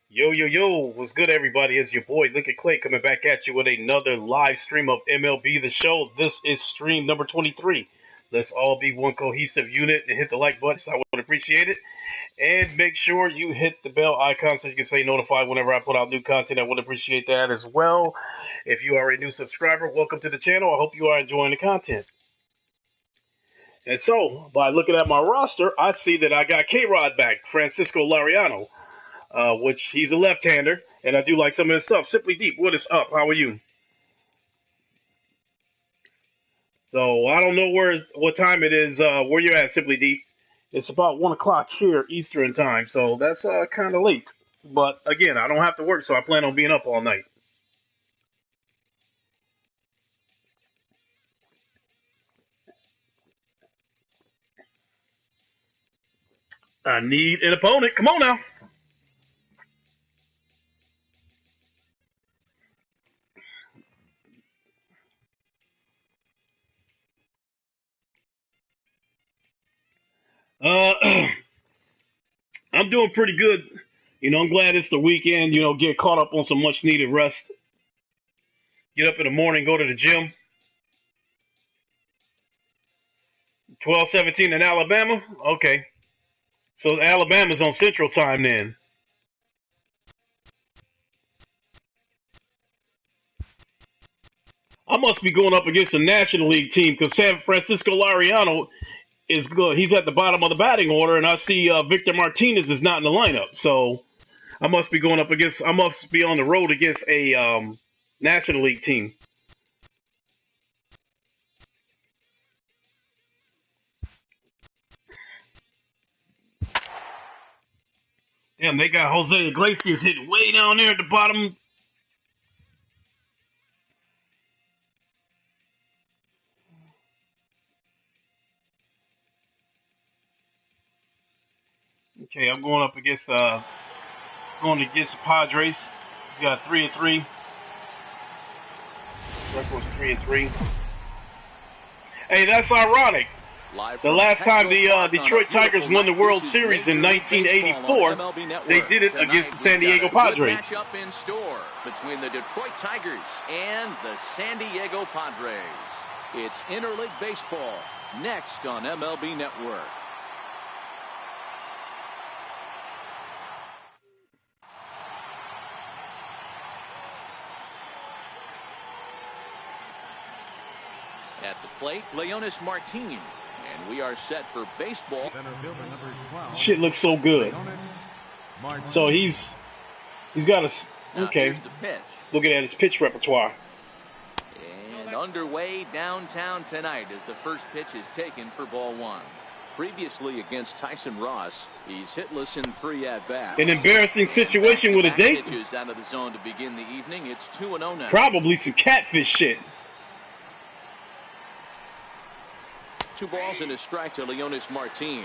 Yo, yo, yo, what's good, everybody? It's your boy, Lincoln Clay, coming back at you with another live stream of MLB The Show. This is stream number 23. Let's all be one cohesive unit and hit the like button. I would appreciate it. And make sure you hit the bell icon so you can stay notified whenever I put out new content. I would appreciate that as well. If you are a new subscriber, welcome to the channel. I hope you are enjoying the content. And so, by looking at my roster, I see that I got K-Rod back, Francisco Lariano. Which he's a left-hander, and I do like some of his stuff. Simply Deep, what is up? How are you? So I don't know what time it is where you're at, Simply Deep. It's about 1 o'clock here Eastern time, so that's kind of late. But again, I don't have to work, so I plan on being up all night. I need an opponent. Come on now. I'm doing pretty good. I'm glad it's the weekend. Get caught up on some much needed rest. Get up in the morning, go to the gym. 12:17 in Alabama? Okay. So Alabama's on Central Time then. I must be going up against a National League team because San Francisco Lariano is good. He's at the bottom of the batting order, and I see Victor Martinez is not in the lineup. So I must be going up against. I must be on the road against a National League team. Damn, they got Jose Iglesias hitting way down there at the bottom. Okay, I'm going up against the Padres. He's got 3-3. Record's 3-3. Hey, that's ironic. The last time the Detroit Tigers won the World Series in 1984, they did it against the San Diego Padres. Matchup in store between the Detroit Tigers and the San Diego Padres. It's interleague baseball next on MLB Network. At the plate, Leonis Martin. And we are set for baseball. Shit looks so good. So he's got a okay. Looking at his pitch repertoire. And underway downtown tonight as the first pitch is taken for ball one. Previously against Tyson Ross, he's hitless in 3 at-bats. An embarrassing situation with a date. Pitches out of the zone to begin the evening. It's 2-0 now. Probably some catfish shit. 2 balls and a strike to Leonis Martin.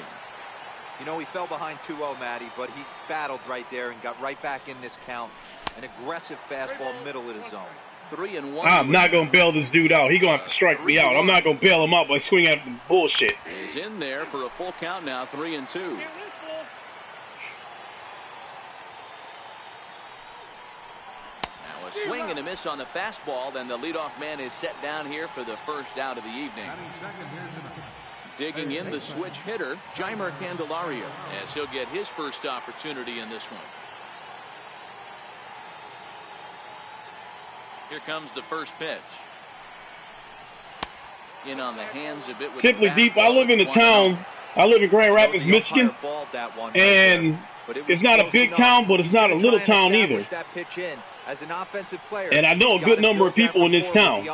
He fell behind 2-0, Matty, but he battled right there and got right back in this count. An aggressive fastball middle of the zone. 3-1. I'm not going to bail this dude out. He's going to have to strike me out. I'm not going to bail him out by swinging at the bullshit. He's in there for a full count now, 3-2. Now a swing and a miss on the fastball. Then the leadoff man is set down here for the first out of the evening. Digging in the switch hitter, Jeimer Candelario, as he'll get his first opportunity in this one. Here comes the first pitch. In on the hands a bit with Simply Deep. I live in the town. I live in Grand Rapids, Michigan, and it's not a big town, but it's not a little town either. And I know a good number of people in this town.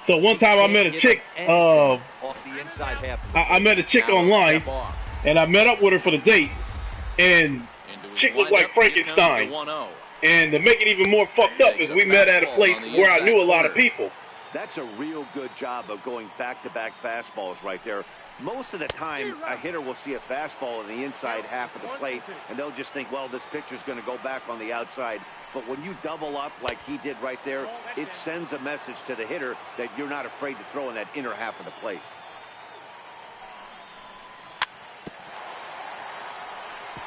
So one time I met a chick. I met a chick online, and I met up with her for the date. And chick looked like Frankenstein. And to make it even more fucked up is we met at a place where I knew a lot of people. That's a real good job of going back-to-back fastballs right there. Most of the time, a hitter will see a fastball in the inside half of the plate, and they'll just think, well, this pitcher's going to go back on the outside. But when you double up like he did right there, it sends a message to the hitter that you're not afraid to throw in that inner half of the plate.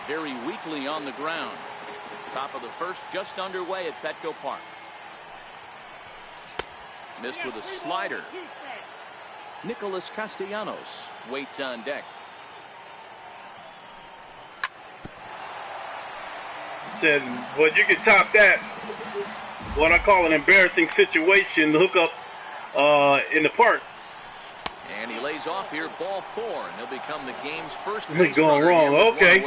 very weakly on the ground. Top of the first, just underway at Petco Park. Missed with a slider. Nicholas Castellanos waits on deck. Said, well, you can top that. What I call an embarrassing situation, hook up in the park. And he lays off here, ball 4, and he'll become the game's first What's base going runner wrong? Okay.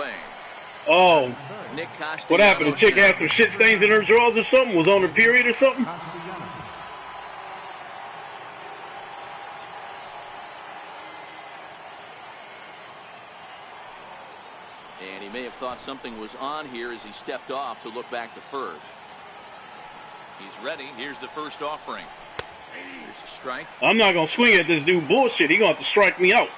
Oh, Nick Castellanos what happened? The chick had some shit stains in her drawers or something? Was on her period or something? And he may have thought something was on here as he stepped off to look back to first. He's ready. Here's the first offering. Here's a strike. I'm not going to swing at this dude bullshit. He going to have to strike me out.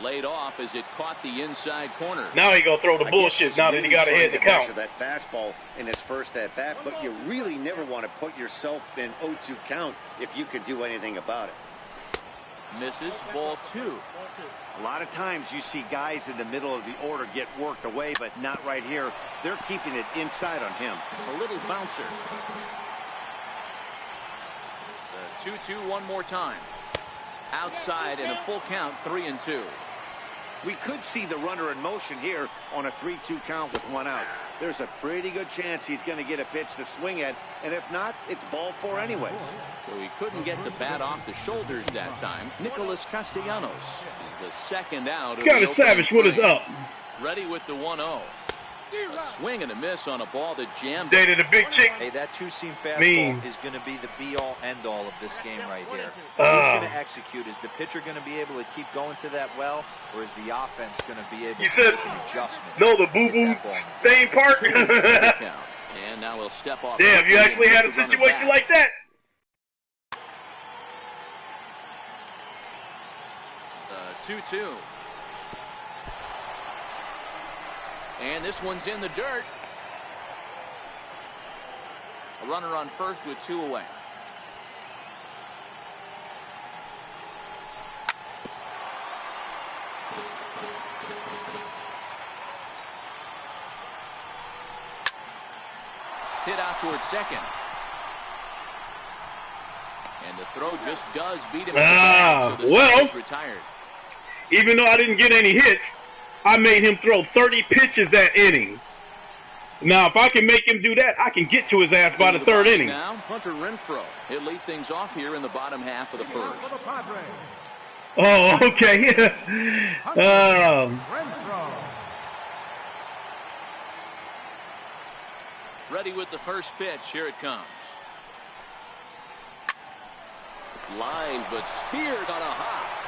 Laid off as it caught the inside corner. Now he going to throw the bullshit now that he got ahead to count. That fastball in his first at bat, but you really never want to put yourself in 0-2 count if you could do anything about it. Misses, ball 2. A lot of times you see guys in the middle of the order get worked away, but not right here. They're keeping it inside on him. A little bouncer. The 2-2 one more time. Outside in a full count, 3-2. We could see the runner in motion here on a 3-2 count with 1 out. There's a pretty good chance he's going to get a pitch to swing at, and if not, it's ball 4 anyways. So he couldn't get the bat off the shoulders that time. Nicholas Castellanos is the second out. Scotty Savage, what is up? Ready with the 1-0. A swing and a miss on a ball that jammed. Dated a big chick. Hey, that two-seam fastball is going to be the be-all, end-all of this game right here. Who's going to execute? Is the pitcher going to be able to keep going to that well, or is the offense going to be able to make an adjustment? No, the boo-boo stain part. And now he'll step off. Damn, you actually had a situation like that. 2-2. And this one's in the dirt. A runner on first with 2 away. Hit out towards second. And the throw just does beat him. So the well, retired. Even though I didn't get any hits, I made him throw 30 pitches that inning. Now, if I can make him do that, I can get to his ass by the 3rd inning. Now, Hunter Renfroe. He'll lead things off here in the bottom half of the first. Oh, okay. Ready with the first pitch. Here it comes. Line, but speared on a hop.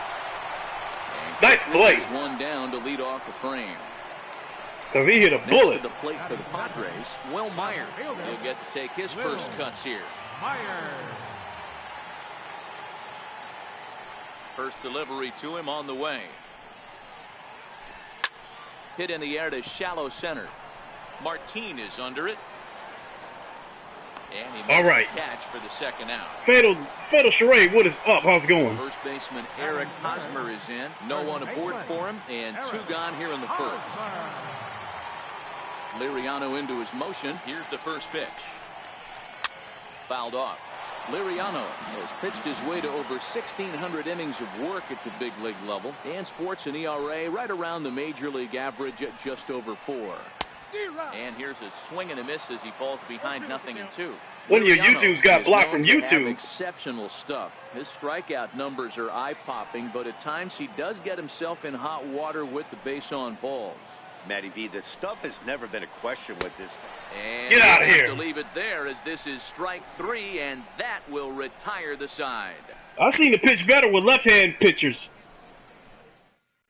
Nice play. One down to lead off the frame. Because he hit a bullet. Next to the plate for the Padres, Will Myers. He'll get to take his first cuts here. First delivery to him on the way. Hit in the air to shallow center. Martin is under it. And he makes the catch for the second out. Fatal charade, what is up? How's it going? First baseman Eric Hosmer is in. No one aboard for him, and 2 gone here in the first. Liriano into his motion. Here's the first pitch. Fouled off. Liriano has pitched his way to over 1,600 innings of work at the big league level and sports an ERA right around the major league average at just over 4. And here's a swing and a miss as he falls behind 0-2. One of your YouTubes got blocked from YouTube. Exceptional stuff. His strikeout numbers are eye-popping, but at times he does get himself in hot water with the base on balls. Matty V, the stuff has never been a question with this. And get out of here. To leave it there as this is strike 3, and that will retire the side. I seen the pitch better with left-hand pitchers.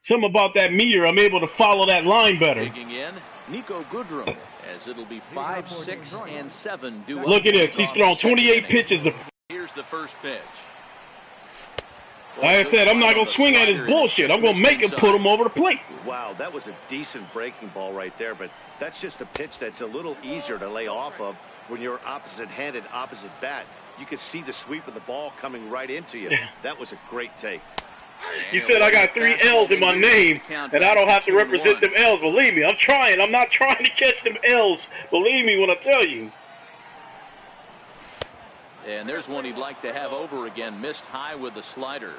Something about that meter, I'm able to follow that line better. Digging in, Nico Goodrum, as it'll be 5, 6, and 7 due. Look at this. He's thrown 28 pitches. Here's the first pitch. Like I said, I'm not going to swing at his bullshit. I'm going to make him put him over the plate. Wow, that was a decent breaking ball right there, but that's just a pitch that's a little easier to lay off of when you're opposite-handed, opposite bat. You could see the sweep of the ball coming right into you. That was a great take. You said I got 3 L's in my name, and I don't have to represent them L's. Believe me, I'm trying. I'm not trying to catch them L's. Believe me when I tell you. And there's one he'd like to have over again. Missed high with the slider.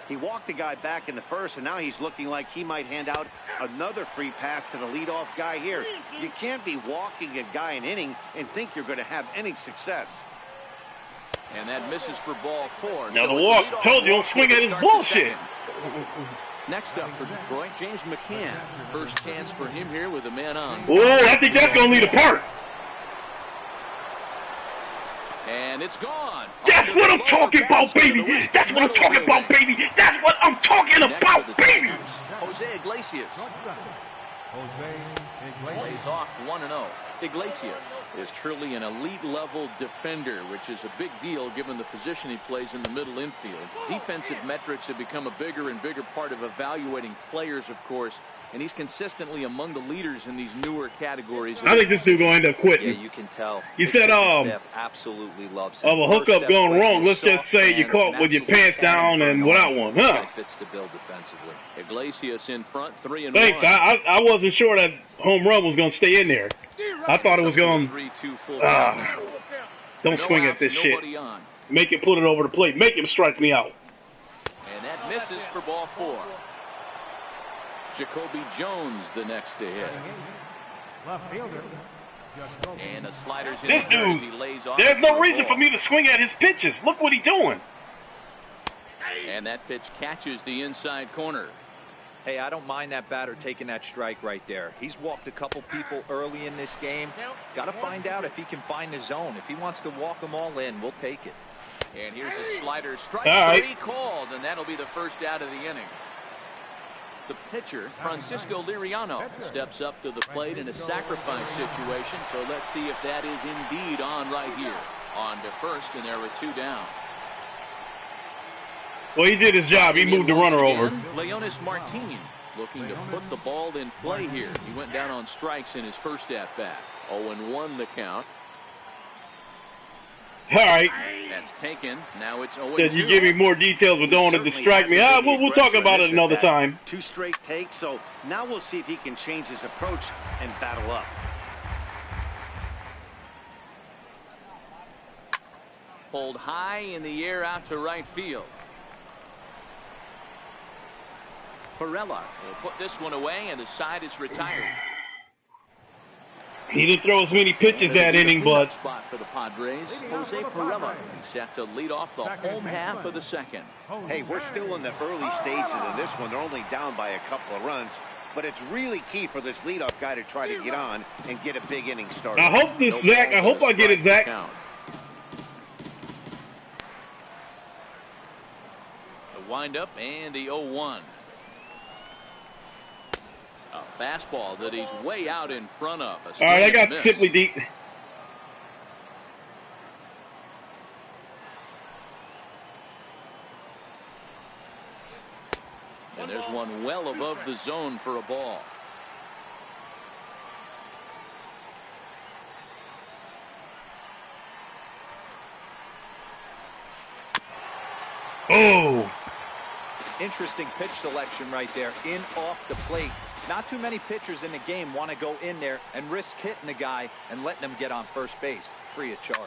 He walked the guy back in the first, and now he's looking like he might hand out another free pass to the leadoff guy here. You can't be walking a guy an inning and think you're going to have any success. And that misses for ball 4. Now the walk. Told you, don't swing at his bullshit. Next up for Detroit, James McCann. First chance for him here with a man on. Oh, I think that's going to lead a part. And it's gone. That's what I'm talking about, baby. That's what I'm talking about, baby. That's what I'm talking about, baby. Jose Iglesias. Plays off 1-0. Iglesias is truly an elite-level defender, which is a big deal given the position he plays in the middle infield. Defensive metrics have become a bigger and bigger part of evaluating players, of course, and he's consistently among the leaders in these newer categories. I think this dude gonna end up quitting. Yeah, you can tell. You said absolutely loves him. Of a hookup going wrong. Let's just say you caught with your pants down and without one, huh? Fits the bill defensively. Iglesias in front, 3-1. Thanks. I wasn't sure that home run was gonna stay in there. I thought it was going. Don't swing at this shit. Make him put it over the plate. Make him strike me out. And that misses for ball 4. Jacoby Jones the next to hit. And the sliders in. This dude, there's no reason for me to swing at his pitches. Look what he's doing. And that pitch catches the inside corner. Hey, I don't mind that batter taking that strike right there. He's walked a couple people early in this game. Got to find out if he can find the zone. If he wants to walk them all in, we'll take it. And here's a slider. Strike 3 called, and that'll be the first out of the inning. The pitcher, Francisco Liriano, steps up to the plate in a sacrifice situation. So let's see if that is indeed on right here. On to first, and there were 2 down. Well, he did his job. He moved the runner over. Leonis Martin looking to put the ball in play here. He went down on strikes in his first at-bat. 0-1 the count. All right. That's taken. Now it's 0-2. Said you give me more details, but don't want to distract me. We'll talk about it another time. 2 straight takes, so now we'll see if he can change his approach and battle up. Pulled high in the air out to right field. Perella will put this one away, and the side is retired. He didn't throw as many pitches that inning, but spot for the Padres. Jose Perella set to lead off the home half of the second. Hey, we're still in the early stages of this one. They're only down by a couple of runs, but it's really key for this leadoff guy to try to get on and get a big inning started. I hope this, Zach. I hope I get it, Zach. The windup and the 0-1. A fastball that he's way out in front of. All right, I got simply deep. And there's one well above the zone for a ball. Oh. Interesting pitch selection right there. In off the plate. Not too many pitchers in the game want to go in there and risk hitting the guy and letting him get on first base free of charge.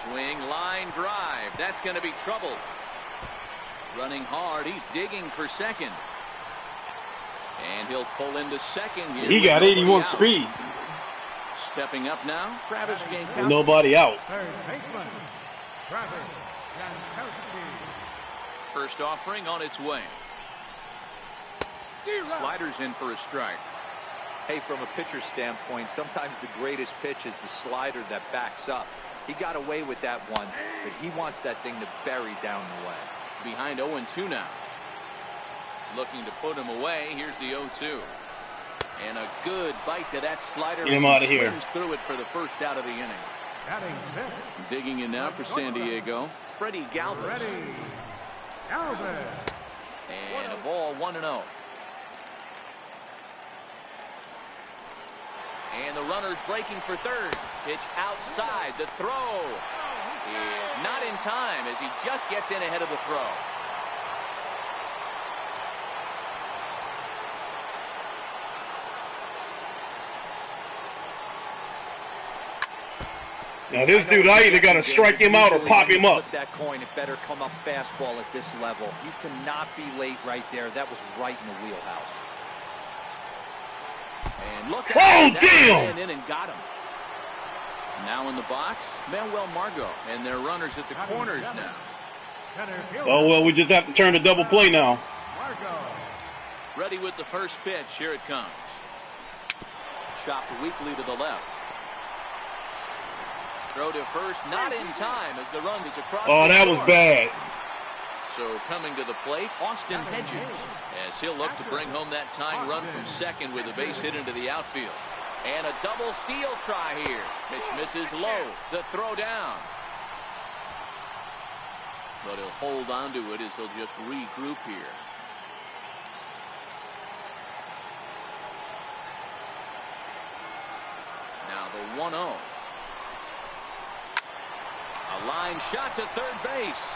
Swing, line drive. That's going to be trouble. Running hard. He's digging for second. And he'll pull into second here. He got 81 speed. Stepping up now, Travis Jankowski. Nobody out. First offering on its way. Sliders in for a strike. Hey, from a pitcher's standpoint, sometimes the greatest pitch is the slider that backs up. He got away with that one, but he wants that thing to bury down the way. Behind 0-2 now. Looking to put him away. Here's the 0-2. And a good bite to that slider. Get him out of here. Through it for the first out of the inning. Digging in now for San Diego, Freddie Galvis. And a ball 1-0. And the runner's breaking for third. Pitch outside. The throw is not in time as he just gets in ahead of the throw. Now this dude, I either got to strike him out or pop him up. Flip that coin, it better come up fastball at this level. You cannot be late right there. That was right in the wheelhouse. And look out. Oh, damn! In and got him. Now in the box, Manuel Margot, and their runners at the corners now. Oh, well, we just have to turn to double play now. Ready with the first pitch. Here it comes. Chopped weakly to the left. Throw to first, not in time as the run is across. Oh, that was bad. So coming to the plate, Austin Hedges, as he'll look to bring home that tying run from second with a base hit into the outfield. And a double steal try here. Pitch misses low. The throw down. But he'll hold on to it as he'll just regroup here. Now the 1-0. A line shot to third base.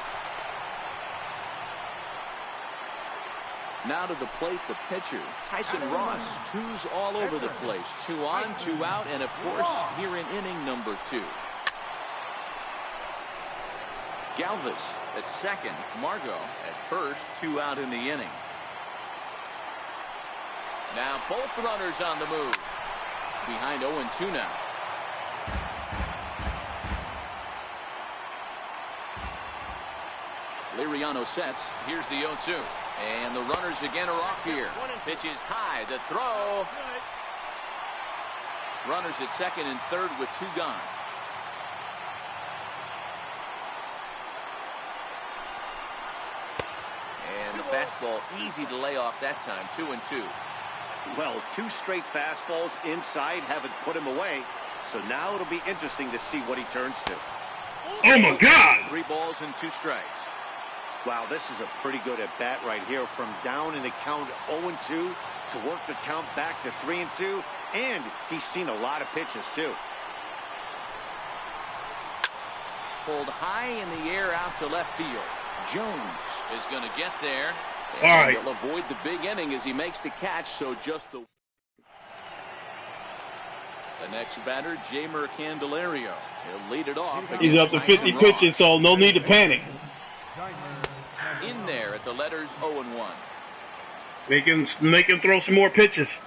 Now to the plate, the pitcher, Tyson Ross. Twos all over the place. 2 on, 2 out, and of course, here in inning number 2. Galvis at second, Margot at first, 2 out in the inning. Now both runners on the move. Behind 0-2 now. Liriano sets. Here's the 0-2. And the runners again are off here. Pitch is high. The throw. Runners at second and third with 2 gone. And the fastball easy to lay off that time. 2-2. Well, 2 straight fastballs inside haven't put him away. So now it'll be interesting to see what he turns to. Oh, my God. 3 balls and 2 strikes. Wow, this is a pretty good at bat right here. From down in the count 0-2 to work the count back to 3-2. And he's seen a lot of pitches, too. Pulled high in the air out to left field. Jones is going to get there. And all right. He'll avoid the big inning as he makes the catch. So just the next batter, Jeimer Candelario. He'll lead it off. He's up to 50 pitches, so no need to panic. In there at the letters 0-1. Make him throw some more pitches.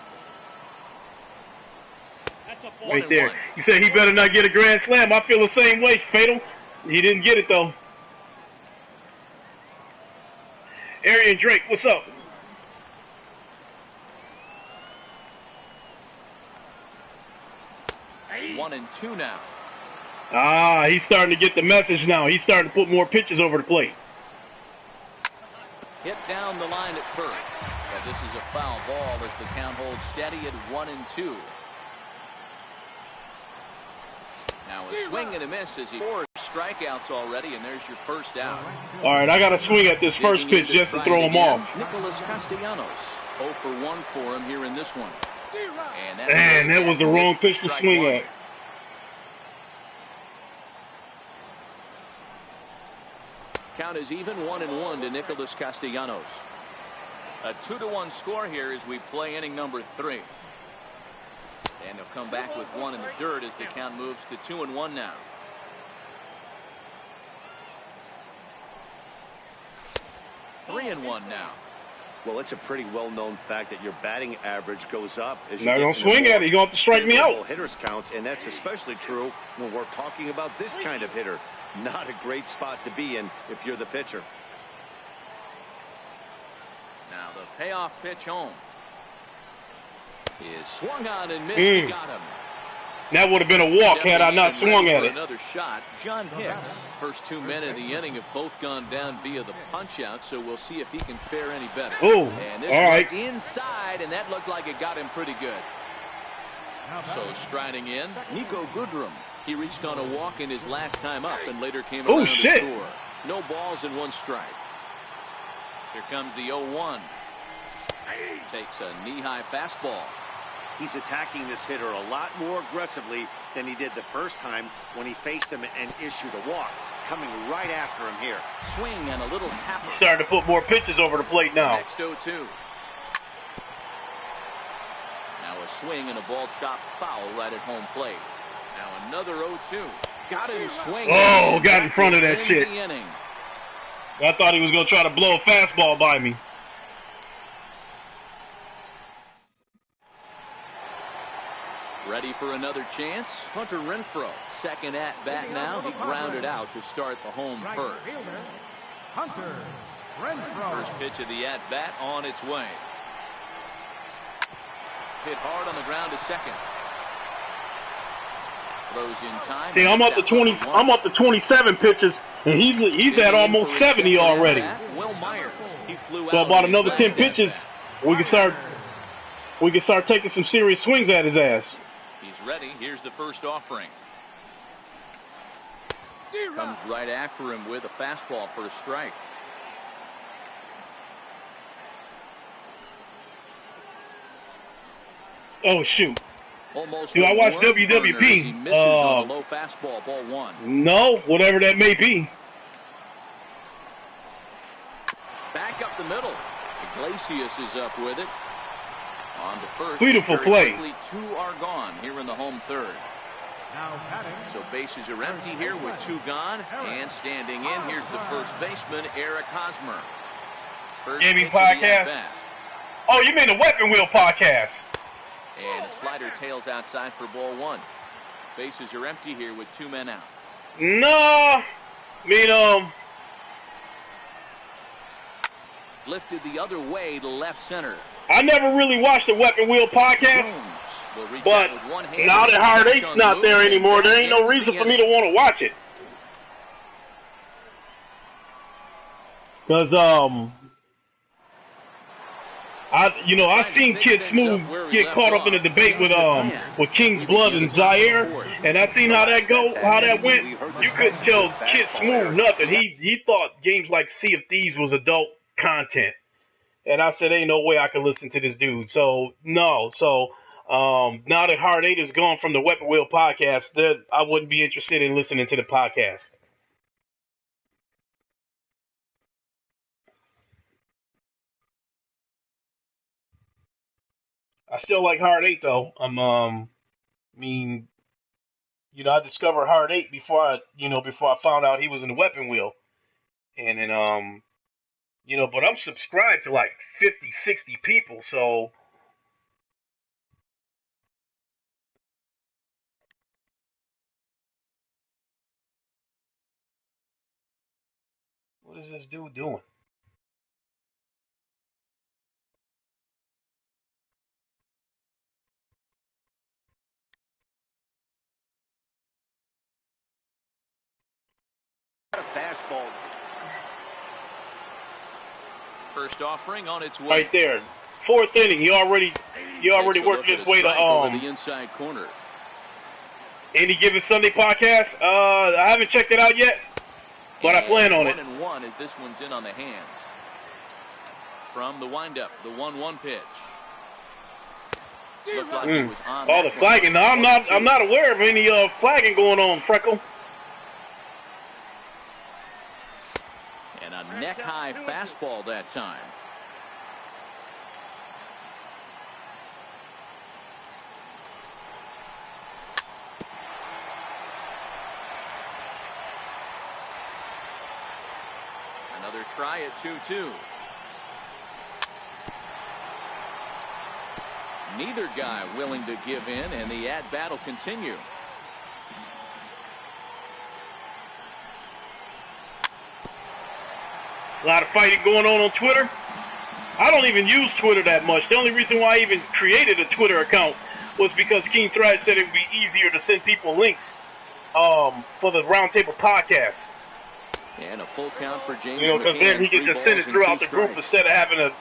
Right there. He said he better not get a grand slam. I feel the same way, Fatal. He didn't get it, though. Arian Drake, what's up? One and 2 now. Ah, he's starting to get the message now. He's starting to put more pitches over the plate. Hit down the line at first. But this is a foul ball as the count holds steady at 1-2. Now a swing and a miss as he 4 strikeouts already, and there's your first out. All right, I got to swing at this first pitch just to throw him off. Nicholas Castellanos, 0 for 1 for him here in this one. And that was the wrong pitch to swing at. Count is even 1-1 to Nicholas Castellanos. A 2-1 score here as we play inning number 3. And he'll come back with 1 in the dirt as the count moves to 2-1 now. 3-1 now. Well, it's a pretty well-known fact that your batting average goes up as you now don't swing at it. You're going to have to strike me out. Hitters counts, and that's especially true when we're talking about this kind of hitter. Not a great spot to be in if you're the pitcher. Now the payoff pitch home. He is swung on and missed. He got him. That would have been a walk had I not swung at it. Another shot. John Hicks. First 2 men in the inning have both gone down via the punch out, so we'll see if he can fare any better. Oh, and this all right. Inside, and that looked like it got him pretty good. So striding in, Nico Goodrum. He reached on a walk in his last time up and later came around to score. No balls and 1 strike. Here comes the 0-1. Takes a knee-high fastball. He's attacking this hitter a lot more aggressively than he did the first time when he faced him and issued a walk. Coming right after him here. Swing and a little tap. He's starting to put more pitches over the plate now. Next 0-2. Now a swing and a ball chopped foul right at home plate. Now another 0-2. Got him swinging. Oh, got in front of that shit. I thought he was going to try to blow a fastball by me. Ready for another chance. Hunter Renfroe, second at bat now. He grounded out to start the home first. Hunter Renfroe. First pitch of the at bat on its way. Hit hard on the ground to second. Throws in time. See, I'm up to 20. I'm up to 27 pitches, and he's at almost 70 already. Will Myers. He flew so out about another 10 pitches, we can start taking some serious swings at his ass. He's ready. Here's the first offering. Comes right after him with a fastball for a strike. Oh shoot! Almost do I watch WWP? He misses on a low fastball, ball one. No, whatever that may be. Back up the middle. Iglesias is up with it. On to first. Beautiful play. Quickly, 2 are gone here in the home third. Now batting. So bases are empty here with 2 gone. And standing in, here's the first baseman, Eric Hosmer. Gaming podcast. Oh, you mean the Weapon Wheel podcast? And a slider tails outside for ball one. Bases are empty here with 2 men out. No, I mean, Lifted the other way to left center. I never really watched the Weapon Wheel podcast, but now that Hard 8's not there anymore, there ain't no reason for me to want to watch it. Because, I've seen Kid Smooth get caught up in a debate with King's Blood and Zaire, and I seen how that went. You couldn't tell Kid Smooth nothing. He thought games like Sea of Thieves was adult content, and I said, ain't no way I can listen to this dude. So no. So now that Hard 8 is gone from the Weapon Wheel podcast, I wouldn't be interested in listening to the podcast. I still like Hard 8 though. I discovered Hard 8 before I found out he was in the Weapon Wheel. And then but I'm subscribed to like 50, 60 people, so what is this dude doing? A fastball. First offering on its way. Right there. 4th inning. You already working his way to the inside corner. Any Given Sunday podcast. I haven't checked it out yet, but I plan on it. 1-1 as this one's in on the hands. From the windup, the 1-1 pitch. Looked like it was on all the flagging. No, I'm not aware of any flagging going on, Freckle. And a neck-high fastball that time. Another try at 2-2. Neither guy willing to give in, and the at-bat will continue. A lot of fighting going on Twitter. I don't even use Twitter that much. The only reason why I even created a Twitter account was because King Thread said it would be easier to send people links for the Roundtable podcast. And a full count for James. Because then he can just send it throughout the group instead of having to,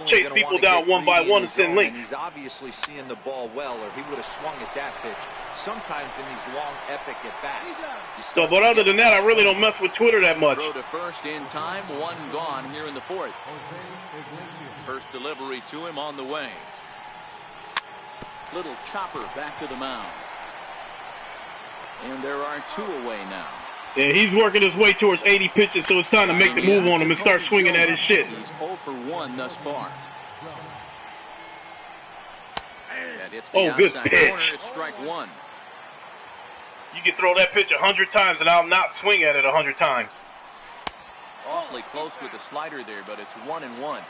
chase people down one by one and send links. He's obviously seeing the ball well, or he would have swung at that pitch. Sometimes in these long, epic at-bats. So, but other than that, I really don't mess with Twitter that much. Throw to first in time, 1 gone here in the 4th. First delivery to him on the way. Little chopper back to the mound. And there are 2 away now. Yeah, he's working his way towards 80 pitches, so it's time to make the move on him and start swinging at his shit. He's 0 for 1 thus far. Oh, good pitch. It's strike 1. You can throw that pitch 100 times, and I'll not swing at it 100 times. Awfully close with the slider there, but it's 1-1.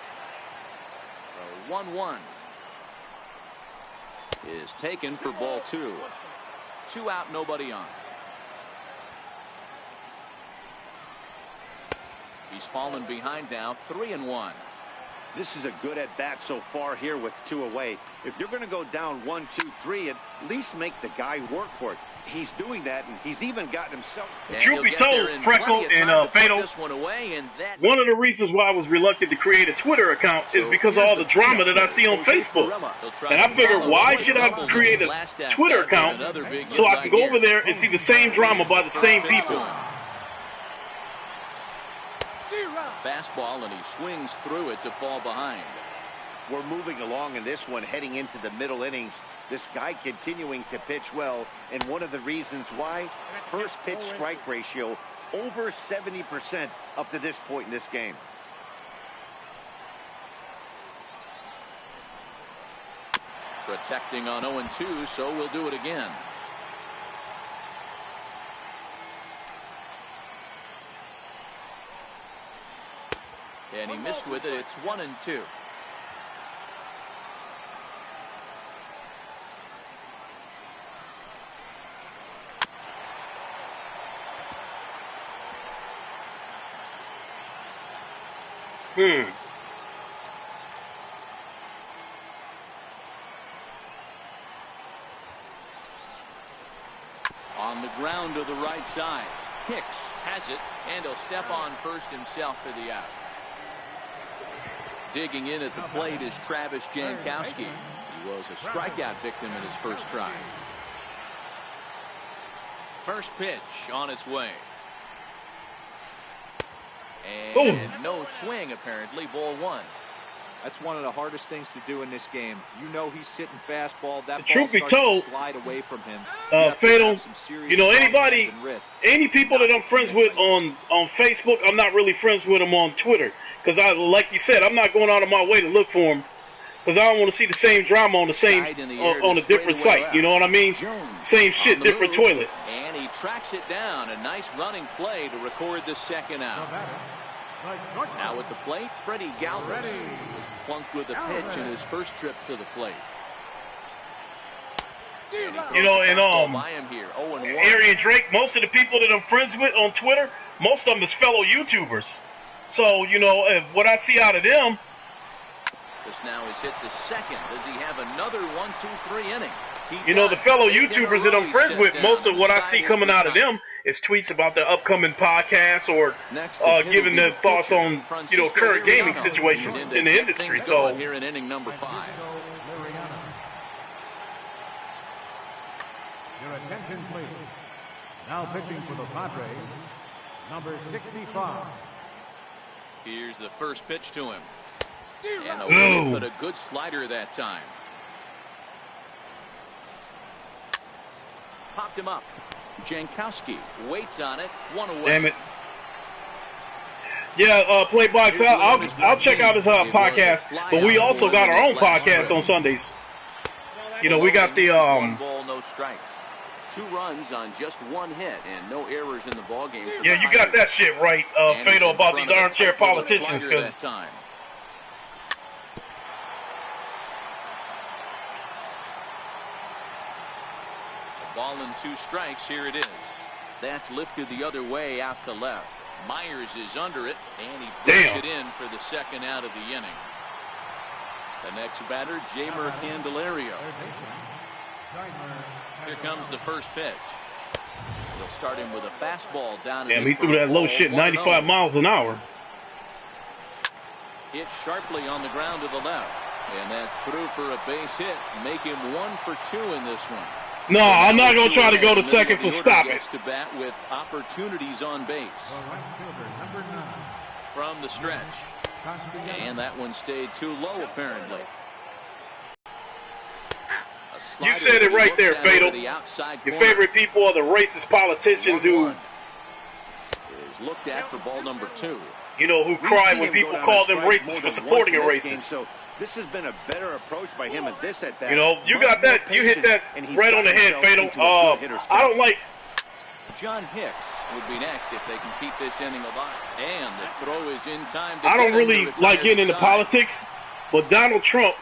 So 1-1 is taken for ball 2. 2 out, nobody on. He's fallen behind now, 3-1. This is a good at-bat so far here with 2 away. If you're going to go down 1, 2, 3, at least make the guy work for it. He's doing that, and he's even gotten himself. Truth be told, Freckle and Fatal, one of the reasons why I was reluctant to create a Twitter account is because of all the drama that I see on Facebook. And I figured, why should I create a Twitter account so I can go over there and see the same drama by the same people? Fastball, and he swings through it to fall behind. We're moving along in this one, heading into the middle innings. This guy continuing to pitch well, and one of the reasons why, first pitch strike ratio over 70% up to this point in this game. Protecting on 0-2, so we'll do it again. And he missed with it. It's 1-2. On the ground to the right side. Hicks has it, and he'll step on first himself for the out. Digging in at the plate is Travis Jankowski. He was a strikeout victim in his first try. First pitch on its way. And no swing, apparently. Ball 1. That's one of the hardest things to do in this game. You know he's sitting fastball. That ball truth be starts told, to slide away from him. Fatal, you know, any people that I'm friends with on Facebook, I'm not really friends with them on Twitter. Because like you said, I'm not going out of my way to look for them. Because I don't want to see the same drama on on a different site. You know what I mean? Same shit, different toilet. And he tracks it down. A nice running play to record the second out. Now at the plate, Freddie Galvis was plunked with a pitch in his first trip to the plate. You know, and Arian Drake, most of the people that I'm friends with on Twitter, most of them is fellow YouTubers. So, you know, what I see out of them. This now is hit the second. Does he have another 1-2-3 inning? You know, the fellow YouTubers that I'm friends with, most of what I see coming out of them is tweets about the upcoming podcast or giving their thoughts on, you know, current gaming situations in the industry. So here in inning number 5. Your attention, please. Now pitching for the Padres, number 65. Here's the first pitch to him. And away put a good slider that time. Popped him up. Jankowski waits on it. 1 away. Damn it. Yeah, Play Box. I'll check out his podcast, but we also got our own podcast on Sundays. You know, we got the 1 ball, no strikes. 2 runs on just 1 hit and no errors in the ball game. Yeah, you got that shit right, Fatal, about these armchair politicians, because ball and 2 strikes. Here it is. That's lifted the other way out to left. Myers is under it, and he puts it in for the second out of the inning. The next batter, Jeimer Candelario. Here comes the first pitch. They'll start him with a fastball down. Damn, he threw that low shit 95 miles an hour. Hit sharply on the ground to the left, and that's through for a base hit. Make him 1 for 2 in this one. No, I'm not going to try to go to second, so stop it. To bat with opportunities on base. From the stretch. And that one stayed too low, apparently. You said it right there, Fatal. Your favorite people are the racist politicians who is looked at for ball number 2. You know, who cry when people call them racist for supporting a racist. So this has been a better approach by him at this at bat. You know, you got that. You hit that right on the head, Fatal. I don't like John Hicks would be next if they can keep this inning alive. And the throw is in time. I don't really like getting into politics, but Donald Trump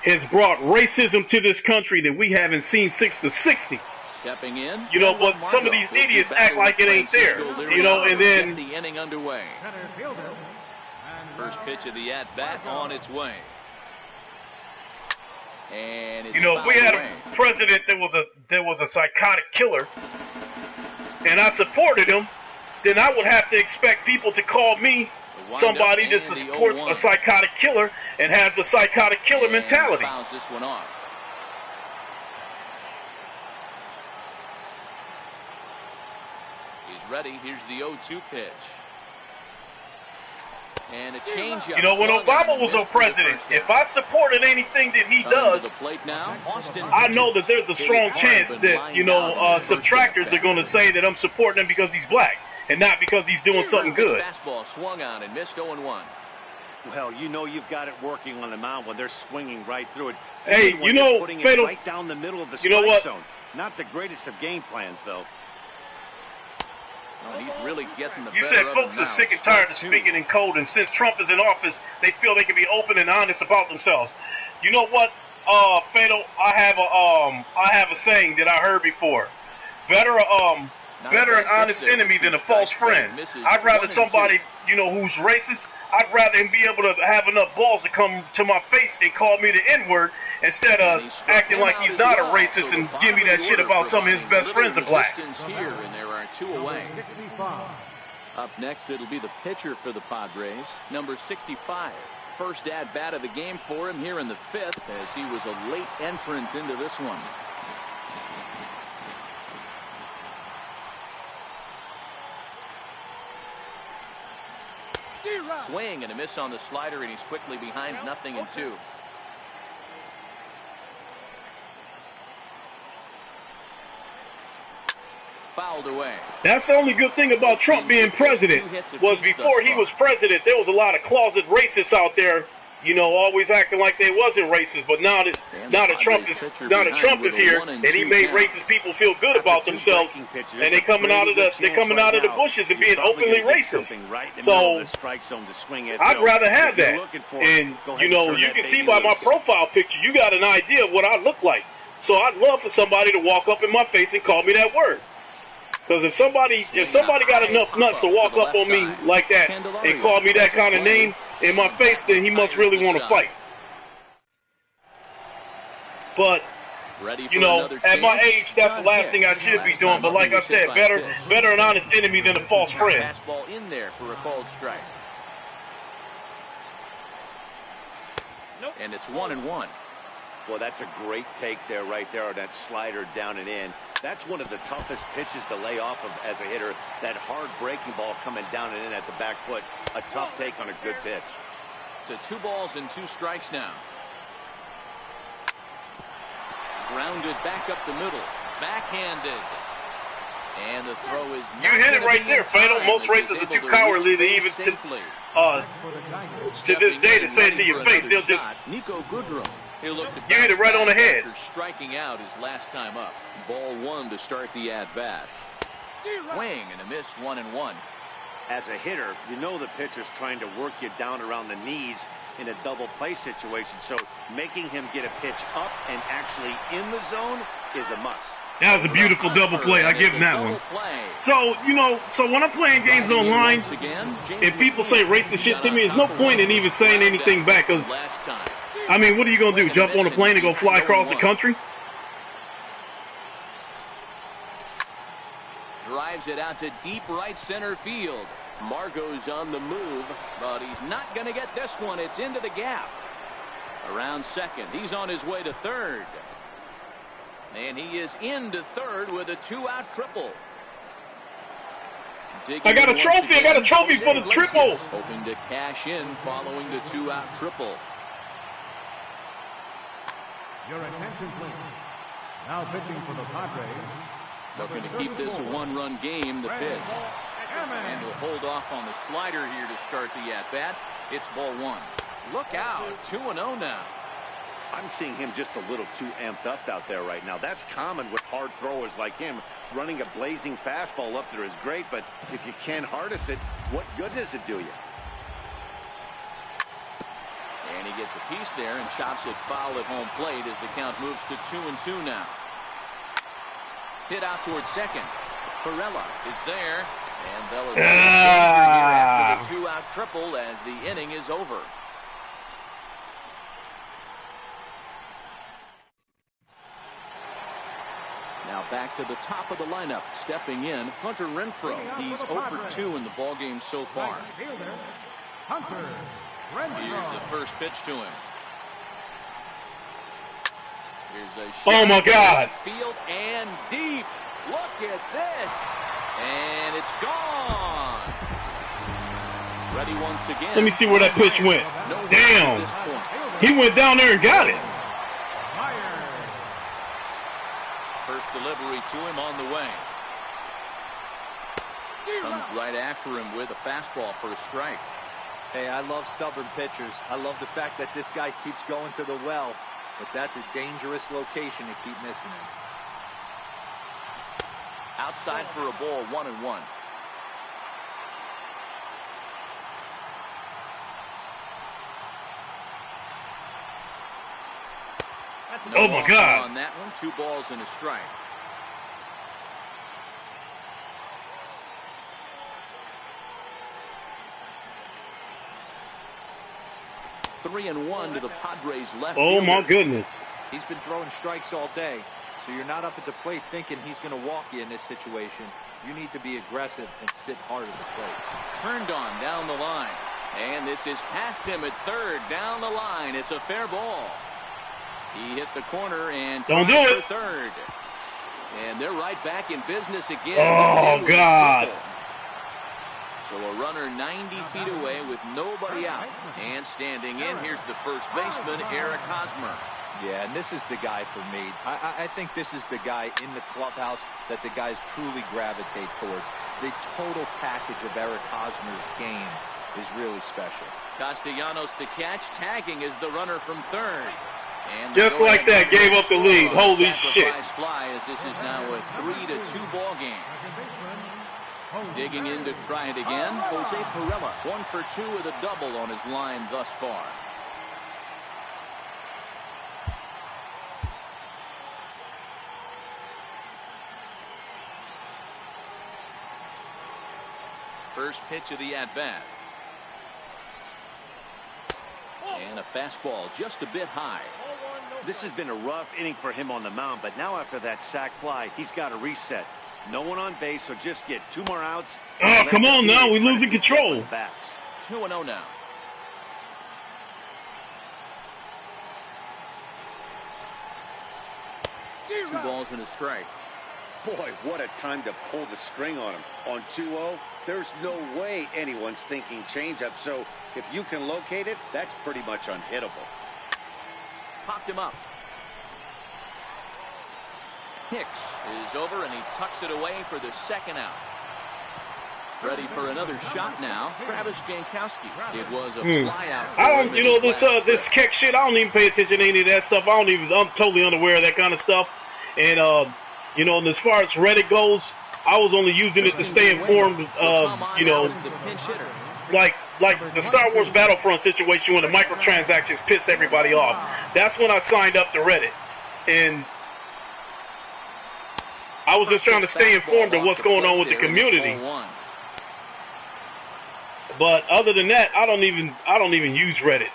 has brought racism to this country that we haven't seen since the 60s. Stepping in, you know, but some of these idiots act like it ain't there, you know, and then the inning underway. First pitch of the at-bat on its way. And it's, you know, if we had a president that was a psychotic killer, and I supported him, then I would have to expect people to call me somebody that supports a psychotic killer and has a psychotic killer mentality. Fouls this one off. He's ready. Here's the 0-2 pitch. And a changeup. You know, when Obama was a president, if I supported anything that he does, I know that there's a strong chance that, you know, subtractors are going to say that I'm supporting him because he's black and not because he's doing something good. Fastball swung on and missed 0-1. Well, you know you've got it working on the mound when they're swinging right through it. Hey, you know, Fatal, right down the middle of the strike zone. Not the greatest of game plans, though. Oh, he's really getting the you said folks are sick and tired of speaking in code, and since Trump is in office, they feel they can be open and honest about themselves. You know what, Fatal? I have a saying that I heard before. Better an honest enemy than a false friend. I'd rather somebody, you know, who's racist. I'd rather him be able to have enough balls to come to my face and call me the N-word instead of acting like he's not a racist and give me that shit about some of his best friends are black. Here, and there are 2 away. Up next, it'll be the pitcher for the Padres, number 65. First at-bat of the game for him here in the 5th, as he was a late entrant into this one. Swing and a miss on the slider, and he's quickly behind 0-2. Fouled away. That's the only good thing about Trump being president, was before he was president, there was a lot of closet racists out there, you know, always acting like they wasn't racist. But now that Trump is here, and he made racist people feel good about themselves, and they're coming out of the bushes and being openly racist. So I'd rather have that. And you know, you can see by my profile picture, you got an idea of what I look like. So I'd love for somebody to walk up in my face and call me that word. Because if somebody got enough nuts to walk up on me like that and call me that kind of name in my face, then he must really want to fight. But, you know, at my age, that's the last thing I should be doing. But like I said, better an honest enemy than a false friend. Fastball in there for a called strike. And it's 1-1. Well, that's a great take there, right there, on that slider down and in. That's one of the toughest pitches to lay off of as a hitter. That hard breaking ball coming down and in at the back foot. A tough take on a good pitch. To 2 balls and 2 strikes now. Grounded back up the middle. Backhanded. And the throw is not. You hit it right there, Fatal. Most racists are too cowardly to even to this day to say it to your face. They'll just. Nico Goodrum. He'll look to you hit it right on the head. After striking out his last time up. Ball 1 to start the at-bat. Swing and a miss, 1-1. As a hitter, you know the pitcher's trying to work you down around the knees in a double play situation. So making him get a pitch up and actually in the zone is a must. That was a beautiful double play. I give him that one. So, you know, so when I'm playing games online, if people say racist shit to me, there's no point in even saying anything back. Because, I mean, what are you going to do? Jump on a plane and go fly across the country? Drives it out to deep right center field. Margot's on the move, but he's not going to get this one. It's into the gap. Around second. He's on his way to third. And he is into third with a 2-out triple. I got a trophy. I got a trophy for the triple. Hoping to cash in following the 2-out triple. Your attention, please. Now pitching for the Padres. Looking to keep this a 1-run game, the pitch. And he'll hold off on the slider here to start the at-bat. It's ball 1. Look out, 2-0 now. I'm seeing him just a little too amped up out there right now. That's common with hard throwers like him. Running a blazing fastball up there is great, but if you can't harness it, what good does it do you? And he gets a piece there and chops it foul at home plate as the count moves to 2-2 now. Hit out towards second. Perella is there, and they'll danger here after the 2-out triple as the inning is over. Now back to the top of the lineup, stepping in, Hunter Renfroe. He's 0 for 2 in the ballgame so far. Here's the first pitch to him. Here's a shot. Oh my God! Field and deep. Look at this, and it's gone. Ready once again. Let me see where that pitch went. Damn! He went down there and got it. First delivery to him on the way. Comes right after him with a fastball for a strike. Hey, I love stubborn pitchers. I love the fact that this guy keeps going to the well, but that's a dangerous location to keep missing him. Outside for a ball, 1-1. Oh my God! On that one, 2 balls and a strike. Three and 1 to the Padres left. Oh my goodness! He's been throwing strikes all day, so you're not up at the plate thinking he's going to walk you in this situation. You need to be aggressive and sit hard at the plate. Turned on down the line, and this is past him at third. Down the line, it's a fair ball. He hit the corner and don't do it. Third. And they're right back in business again. Oh God. So a runner 90 feet away with nobody out. And standing in, here's the first baseman, Eric Hosmer. Yeah, and this is the guy for me. I think this is the guy in the clubhouse that the guys truly gravitate towards. The total package of Eric Hosmer's game is really special. Castellanos the catch, tagging is the runner from third. And just like that, gave up the lead. Holy shit. Fly as this is now a 3-2 ball game. Digging in to try it again, Jose Perella. 1 for 2 with a double on his line thus far. First pitch of the at-bat. And a fastball just a bit high. This has been a rough inning for him on the mound, but now after that sac fly, he's got to reset. No one on base, so just get 2 more outs. Oh, come on now. We're losing control. 2-0 now. Two balls and a strike. Boy, what a time to pull the string on him. On 2-0, there's no way anyone's thinking changeup, so if you can locate it, that's pretty much unhittable. Popped him up. Hicks is over, and he tucks it away for the second out. Ready for another shot now. Travis Jankowski. It was a flyout. I don't, you know, this kick shit. I don't even pay attention to any of that stuff. I'm totally unaware of that kind of stuff. And you know, and as far as Reddit goes, I was only using it to stay informed of, you know, like the Star Wars Battlefront situation when the microtransactions pissed everybody off. That's when I signed up to Reddit, and I was just trying to stay informed of what's going on with the community. But other than that, I don't even use Reddit.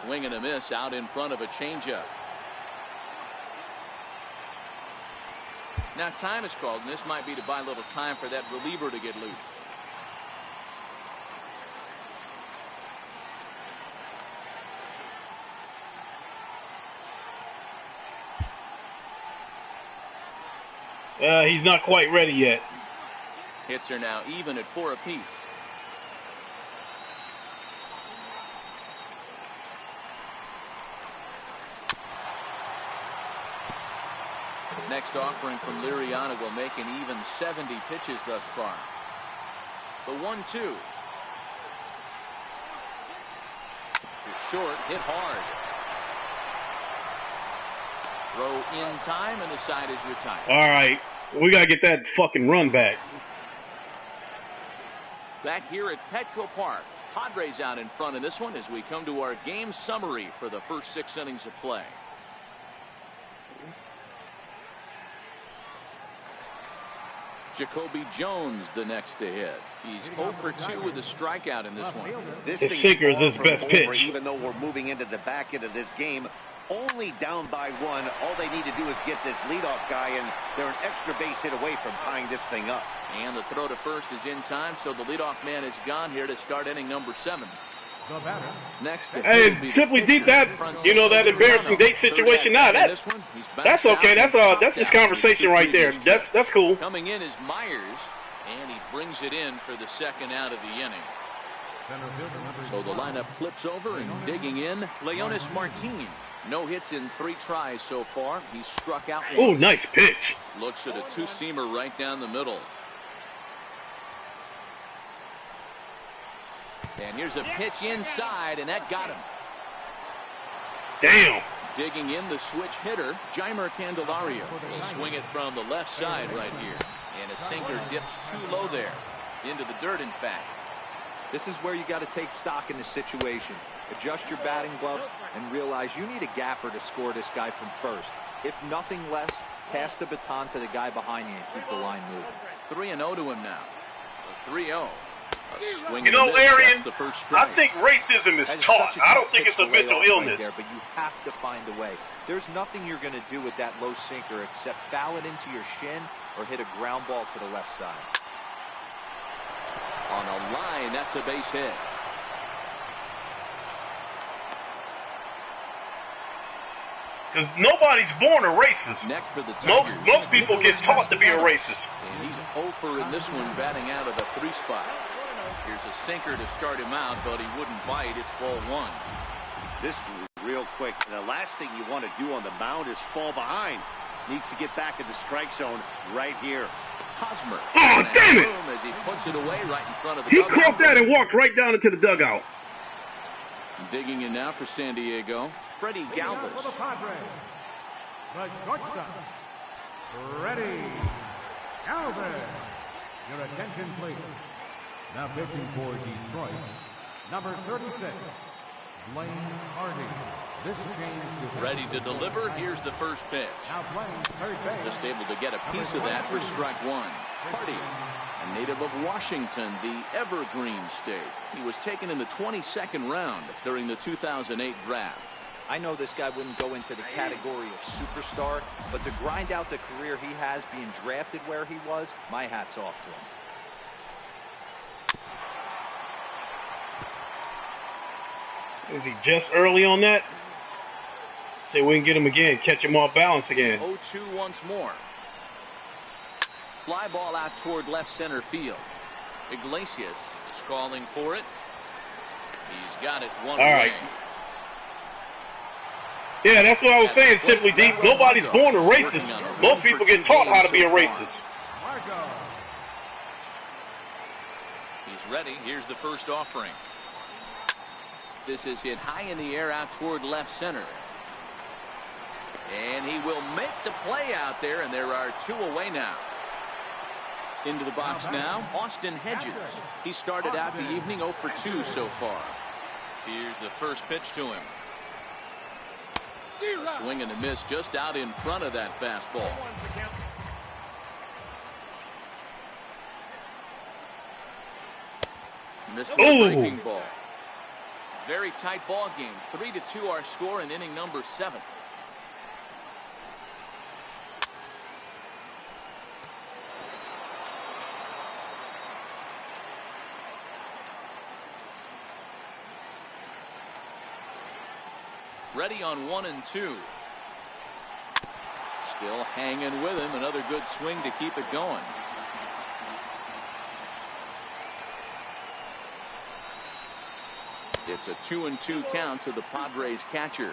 Swing and a miss out in front of a changeup. Now time is called, and this might be to buy a little time for that reliever to get loose. He's not quite ready yet. Hits are now even at 4 apiece. Next offering from Liriano will make an even 70 pitches thus far. The 1-2. short, hit hard. Throw in time, and the side is retired. All right, we got to get that fucking run back. Back here at Petco Park, Padres out in front in this one as we come to our game summary for the first 6 innings of play. Jacoby Jones the next to hit. He's 0 for 2 with a strikeout in this one. His sinker is his best pitch. Even though we're moving into the back end of this game, only down by 1. All they need to do is get this leadoff guy, and they're an extra base hit away from tying this thing up. And the throw to first is in time, so the leadoff man is gone here to start inning number 7. Next, hey, simply deep that, you know, that embarrassing date situation. Now that's okay. That's just conversation right there. That's cool. Coming in is Myers, and he brings it in for the second out of the inning. So the lineup flips over, and digging in, Leonis Martin. No hits in 3 tries so far. He's struck out 1. Oh, nice pitch. Looks at a 2-seamer right down the middle. And here's a pitch inside, and that got him. Damn. Digging in, the switch hitter, Jeimer Candelario. Will swing it from the left side right here. And a sinker dips too low there. Into the dirt, in fact. This is where you got to take stock in the situation. Adjust your batting glove and realize you need a gapper to score this guy from first. If nothing less, pass the baton to the guy behind you and keep the line moving. 3-0 to him now. 3-0. You know, Arian, I think racism is taught. I don't think it's a mental illness. Right there, but you have to find a way. There's nothing you're going to do with that low sinker except foul it into your shin or hit a ground ball to the left side. On a line, that's a base hit. Because nobody's born a racist. Next for the Tigers, most people get taught to be a racist. And he's 0 for in this one, batting out of the 3 spot. Here's a sinker to start him out, but he wouldn't bite. It's ball 1. This real quick. And the last thing you want to do on the mound is fall behind. Needs to get back in the strike zone right here. Hosmer. Oh, damn it! As he puts it away right in front of the He dugout. caught that and walked right down into the dugout. Digging in now for San Diego, Freddie Galvis. For the Padres, the shortstop, Freddie Galvis. Your attention, please. Now pitching for Detroit, number 36, Blaine Hardy. This change to Ready to deliver. Here's the first pitch. now playing third base. Just able to get a piece of that for strike 1. Hardy, a native of Washington, the Evergreen State. He was taken in the 22nd round during the 2008 draft. I know this guy wouldn't go into the category of superstar, but to grind out the career he has being drafted where he was, my hat's off to him. Is he just early on that? See, we can get him again, catch him off balance again. 0-2 once more. Fly ball out toward left center field. Iglesias is calling for it. He's got it one away. Right. Yeah, that's what I was saying, Simply Deep. Nobody's born a racist. Most people get taught how to be a racist. He's ready. Here's the first offering. This is hit high in the air out toward left center. And he will make the play out there, and there are 2 away now. Into the box now, Austin Hedges. He started out the evening 0 for 2 so far. Here's the first pitch to him. A swing and a miss just out in front of that fastball. Missed the breaking ball. Very tight ball game. 3-2 our score in inning number 7. Ready on 1 and 2. Still hanging with him. Another good swing to keep it going. It's a 2-2 count to the Padres catcher.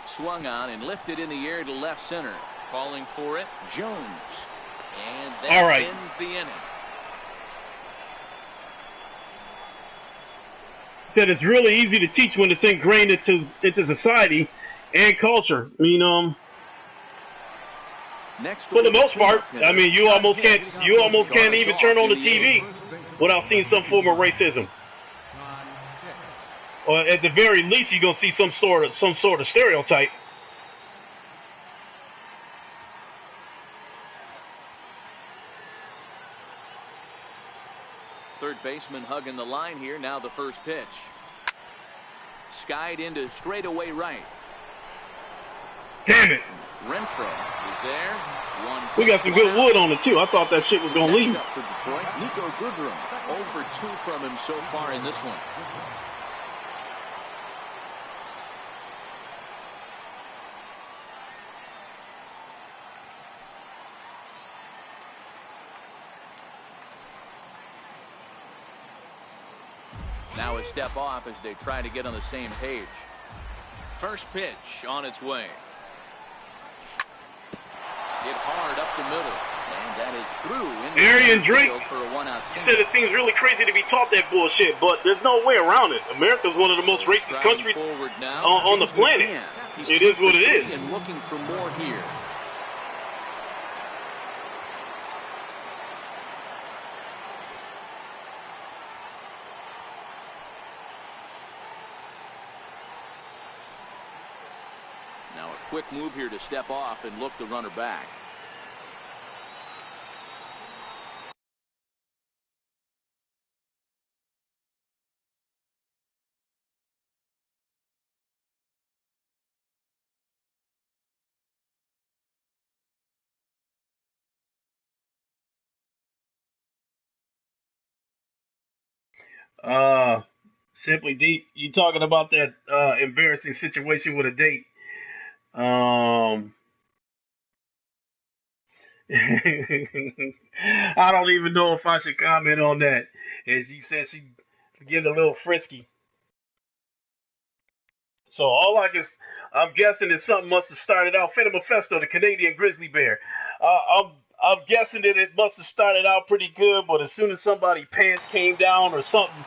Swung on and lifted in the air to left center. Calling for it, Jones. And that All right. ends the inning. Said it's really easy to teach when it's ingrained into society and culture. I mean, Next for the most part, I mean, you almost can't even turn on the TV without seeing some form of racism. Or at the very least, you're gonna see some sort of stereotype. Third baseman hugging the line here. Now the first pitch. Skied into straightaway right. Damn it. Renfro is there. We got some good wood on it, too. I thought that shit was going to leave. Next up for Detroit, Nico Goodrum. 0 for 2 from him so far in this one. Now a step off as they try to get on the same page. First pitch on its way. Hit hard up the middle. And that is through. Arian Drake, for a 1-out he said it seems really crazy to be taught that bullshit, but there's no way around it. America's one of the most racist countries on the planet. It is what it is. And looking for more here. Now a quick move here to step off and look the runner back. Simply Deep, you talking about that embarrassing situation with a date. I don't even know if I should comment on that. And she said she getting a little frisky. So I'm guessing that something must have started out. Feta Mephisto, the Canadian grizzly bear. I'm guessing that it must have started out pretty good, but as soon as somebody's pants came down or something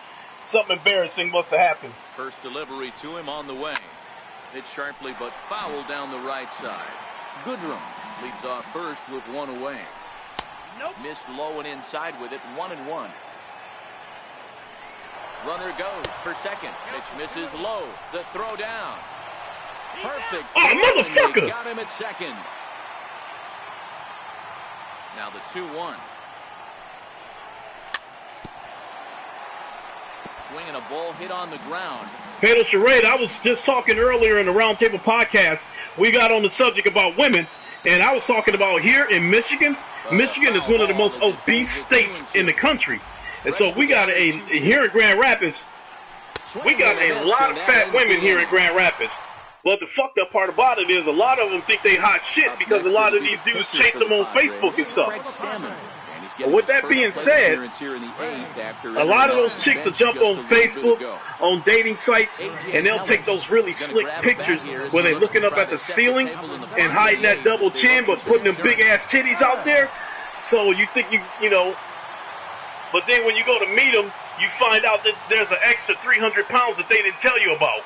embarrassing must have happened. First delivery to him on the way. Hit sharply but foul down the right side. Goodrum leads off first with one away. Nope. Missed low and inside with it. 1-1. Runner goes for second. Pitch misses low. The throw down. Perfect. Oh, motherfucker! They got him at second. Now the 2-1. Swinging a ball hit on the ground. Fatal Charade, I was just talking earlier in the Roundtable podcast. We got on the subject about women, and I was talking about here in Michigan. Michigan is one of the most obese states in the country. And so we got here in Grand Rapids, we got a lot of fat women here in Grand Rapids. But the fucked up part about it is a lot of them think they hot shit because a lot of these dudes chase them on Facebook and stuff. But with that being said, a lot of those chicks will jump on Facebook, on dating sites, and they'll take those really slick pictures where they're looking up at the ceiling and hiding that double chin, but putting them big ass titties out there. So you think you know, but then when you go to meet them, you find out that there's an extra 300 pounds that they didn't tell you about.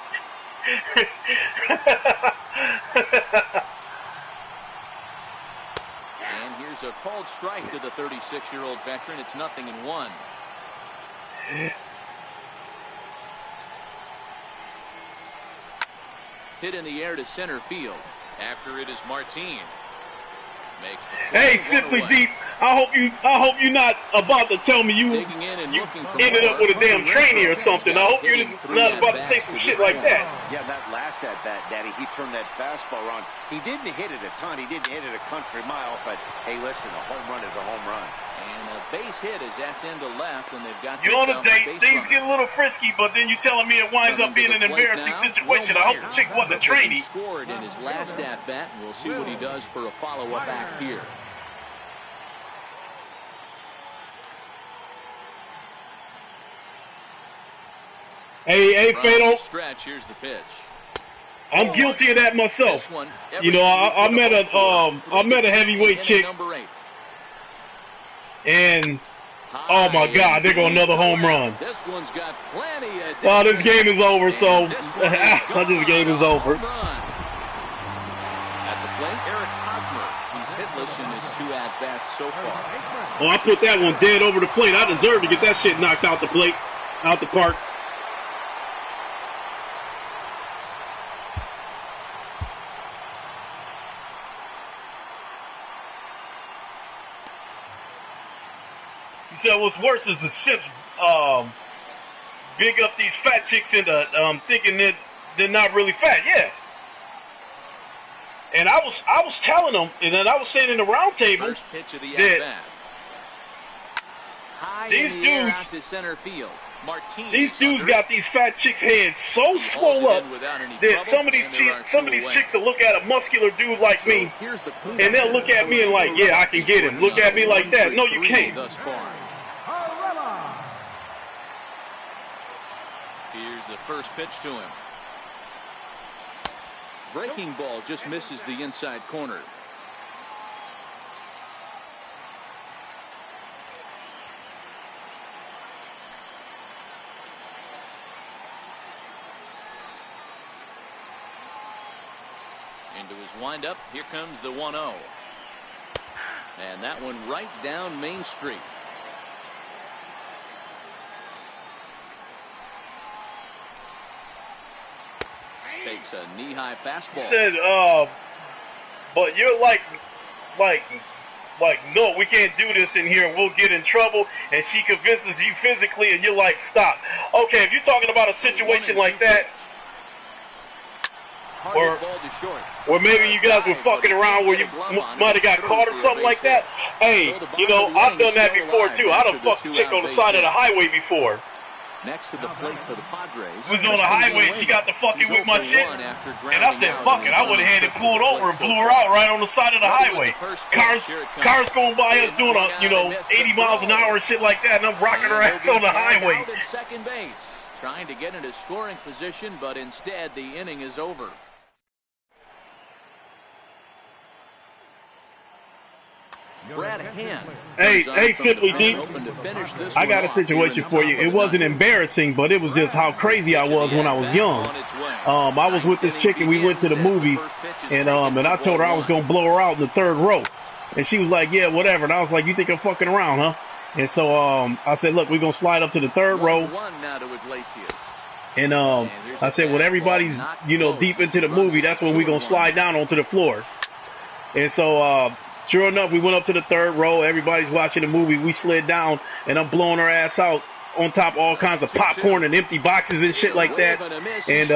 And here's a called strike to the 36-year-old veteran. It's 0-1. Hit in the air to center field. After it is Martin. Makes the hey, Simply Deep, I hope you're not about to tell me you ended up with a damn trainee or something. I hope you're not about to say some shit like that. Yeah, that last at bat, Daddy, he turned that fastball around. He didn't hit it a ton. He didn't hit it a country mile. But, hey, listen, a home run is a home run. And a base hit as that's into left, and they've got. You on a date, things get a little frisky, but then you're telling me it winds up being an embarrassing situation. I hope the chick wasn't a trainee. Scored in his last at bat, and we'll see what he does for a follow-up back here. Hey, Fatal. Stretch. Here's the pitch. I'm guilty of that myself. You know, I met a heavyweight chick. And oh my God, there go another home run. This one's got plenty of Oh, this game is over. So this game is over. At the plate, Eric Hosmer. He's hitless in his 2 at-bats so far. Oh, I put that one dead over the plate. I deserve to get that shit knocked out the plate, out the park. He said what's worse is the simps big up these fat chicks into thinking that they're not really fat. Yeah. And I was telling them, and then I was saying in the round table First pitch of the that these dudes, these dudes got these fat chicks' heads so swole up that some of these chicks will look at a muscular dude like me, and they'll look at me and like, yeah, I can get him. Look at me like that. No, you can't. Here's the first pitch to him. Breaking ball just misses the inside corner. Into his windup. Here comes the 1-0. And that one right down Main Street. Takes a knee-high fastball. He said, but you're like, no, we can't do this in here. We'll get in trouble. And she convinces you physically, and you're like, stop. Okay, if you're talking about a situation like that, or maybe you guys were fucking around where you might have got caught or something like that. Hey, you know, I've done that before too. I done fucked a chick on the side of the highway before. Next to the plate for the Padres. Was on the highway and she got to fucking with my shit. And I said, fuck it. I would have had it pulled over and blew her out right on the side of the highway. Cars going by us doing 80 miles an hour and shit like that, and I'm rocking her ass on the highway. Second base, trying to get into scoring position, but instead the inning is over. Hey, Simply Deep, I got a situation for you. It wasn't embarrassing, but it was just how crazy I was when I was young. I was with this chick and we went to the movies, and I told her I was gonna blow her out in the 3rd row, and she was like, yeah, whatever. And I was like, you think I'm fucking around, huh? And so I said, look, we're gonna slide up to the 3rd row. And I said, when everybody's deep into the movie, that's when we're gonna slide down onto the floor. And so sure enough, we went up to the 3rd row. Everybody's watching the movie. We slid down, and I'm blowing her ass out on top of all kinds of popcorn and empty boxes and shit like that. And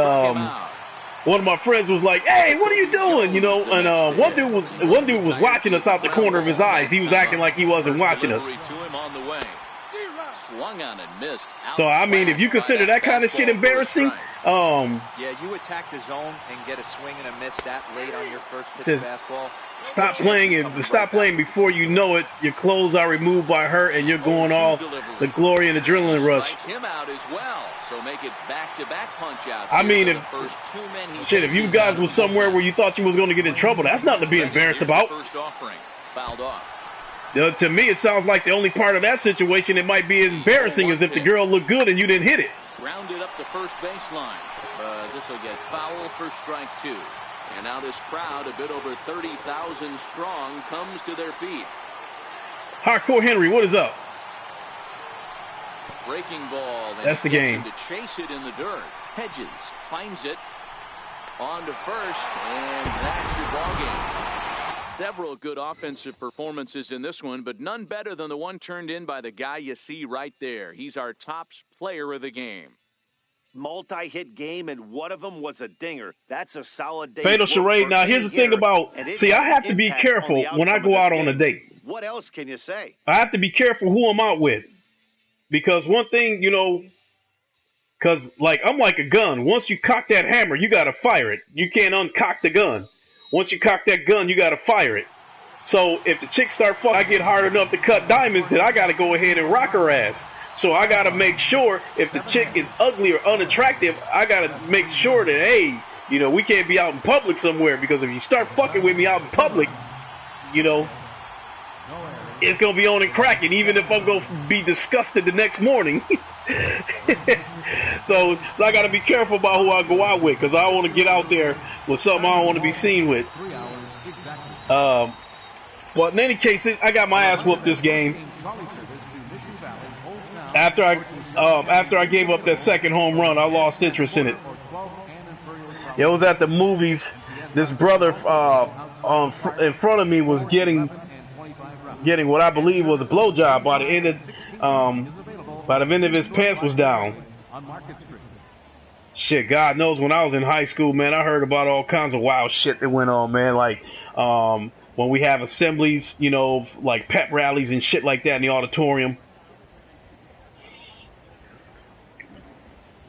one of my friends was like, "Hey, what are you doing?" And one dude was watching us out the corner of his eyes. He was acting like he wasn't watching us. So I mean, if you consider that kind of shit embarrassing, yeah, you attack the zone and get a swing and a miss that late on your first pitch of fastball. Stop playing before you know it. Your clothes are removed by her, and you're going all the glory and adrenaline rush. I mean, if you guys was somewhere where you thought you was going to get in trouble, that's nothing to be embarrassed about. To me, it sounds like the only part of that situation that might be as embarrassing as if the girl looked good and you didn't hit it. Rounded up the first baseline. This will get foul for strike 2. And now this crowd, a bit over 30,000 strong, comes to their feet. Hardcore Henry, what is up? Breaking ball. That's the game. To chase it in the dirt. Hedges finds it on to first, and that's your ball game. Several good offensive performances in this one, but none better than the one turned in by the guy you see right there. He's our top player of the game. Multi-hit game, and one of them was a dinger. That's a solid day. Fatal Charade. Now, here's the thing about, see, I have to be careful when I go out on a date. What else can you say? I have to be careful who I'm out with. Because one thing, because, like, I'm like a gun. Once you cock that hammer, you got to fire it. You can't uncock the gun. Once you cock that gun, you got to fire it. So if the chick start fucking, I get hard enough to cut diamonds, then I got to go ahead and rock her ass. So I got to make sure if the chick is ugly or unattractive, I got to make sure that, hey, we can't be out in public somewhere, because if you start fucking with me out in public, it's gonna be on and cracking, even if I'm gonna be disgusted the next morning. so I gotta be careful about who I go out with, because I don't want to get out there with something I don't want to be seen with. But in any case, I got my ass whooped this game. After I gave up that second home run, I lost interest in it. It was at the movies. This brother in front of me was getting what I believe was a blowjob by the end of his pants was down. Shit, God knows when I was in high school, man, I heard about all kinds of wild shit that went on, man. Like when we have assemblies, you know, like pep rallies and shit like that in the auditorium.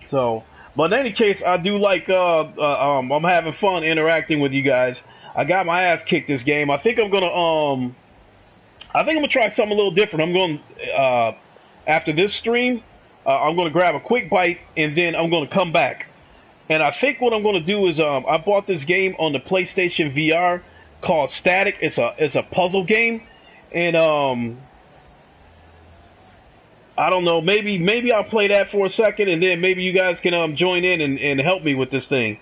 So, but in any case, I do like I'm having fun interacting with you guys. I got my ass kicked this game. I think I'm gonna try something a little different. I'm going after this stream, I'm gonna grab a quick bite and then I'm gonna come back. And I think what I'm gonna do is I bought this game on the PlayStation VR called Static. It's a puzzle game, and I don't know, maybe I'll play that for a second, and then maybe you guys can join in and help me with this thing.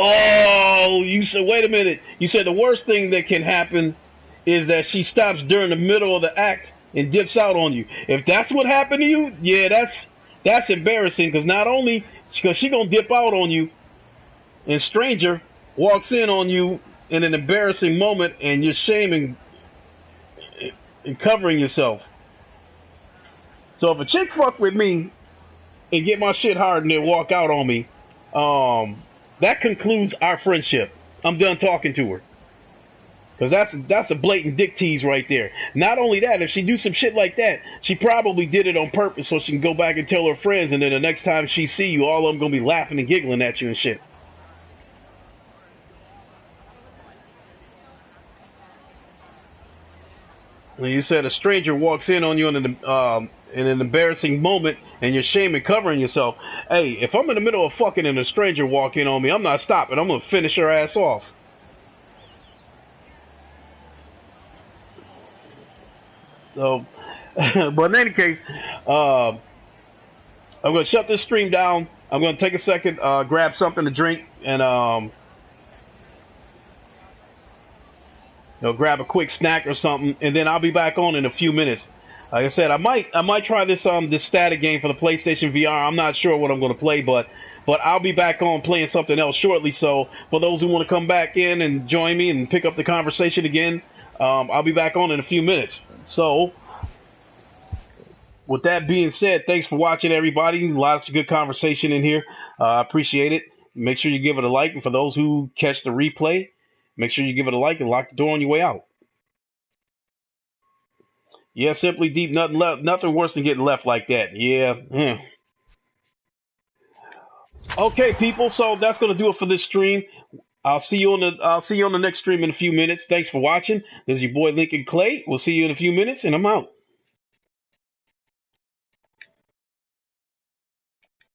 Oh, you said, wait a minute. You said the worst thing that can happen is that she stops during the middle of the act and dips out on you. If that's what happened to you, yeah, that's embarrassing, because not only because she gonna dip out on you, and stranger walks in on you in an embarrassing moment, and you're shaming and covering yourself. So if a chick fuck with me and get my shit hard and then walk out on me, that concludes our friendship. I'm done talking to her. Because that's a blatant dick tease right there. Not only that, if she do some shit like that, she probably did it on purpose so she can go back and tell her friends, and then the next time she see you, all of them going to be laughing and giggling at you and shit. When you said a stranger walks in on you in an embarrassing moment and you're shaming covering yourself. Hey, if I'm in the middle of fucking and a stranger walk in on me, I'm not stopping. I'm going to finish her ass off. So, but in any case, I'm going to shut this stream down. I'm going to take a second, grab something to drink, and grab a quick snack or something, and then I'll be back on in a few minutes. Like I said, I might try this static game for the PlayStation VR. I'm not sure what I'm going to play, but I'll be back on playing something else shortly. So for those who want to come back in and join me and pick up the conversation again, I'll be back on in a few minutes. So with that being said, thanks for watching, everybody. Lots of good conversation in here. I appreciate it. Make sure you give it a like, and for those who catch the replay, make sure you give it a like and lock the door on your way out. Yeah, Simply Deep, nothing worse than getting left like that. Yeah. Okay, people, so that's gonna do it for this stream. I'll see you on the next stream in a few minutes. Thanks for watching. This is your boy Lincoln Clay. We'll see you in a few minutes, and I'm out.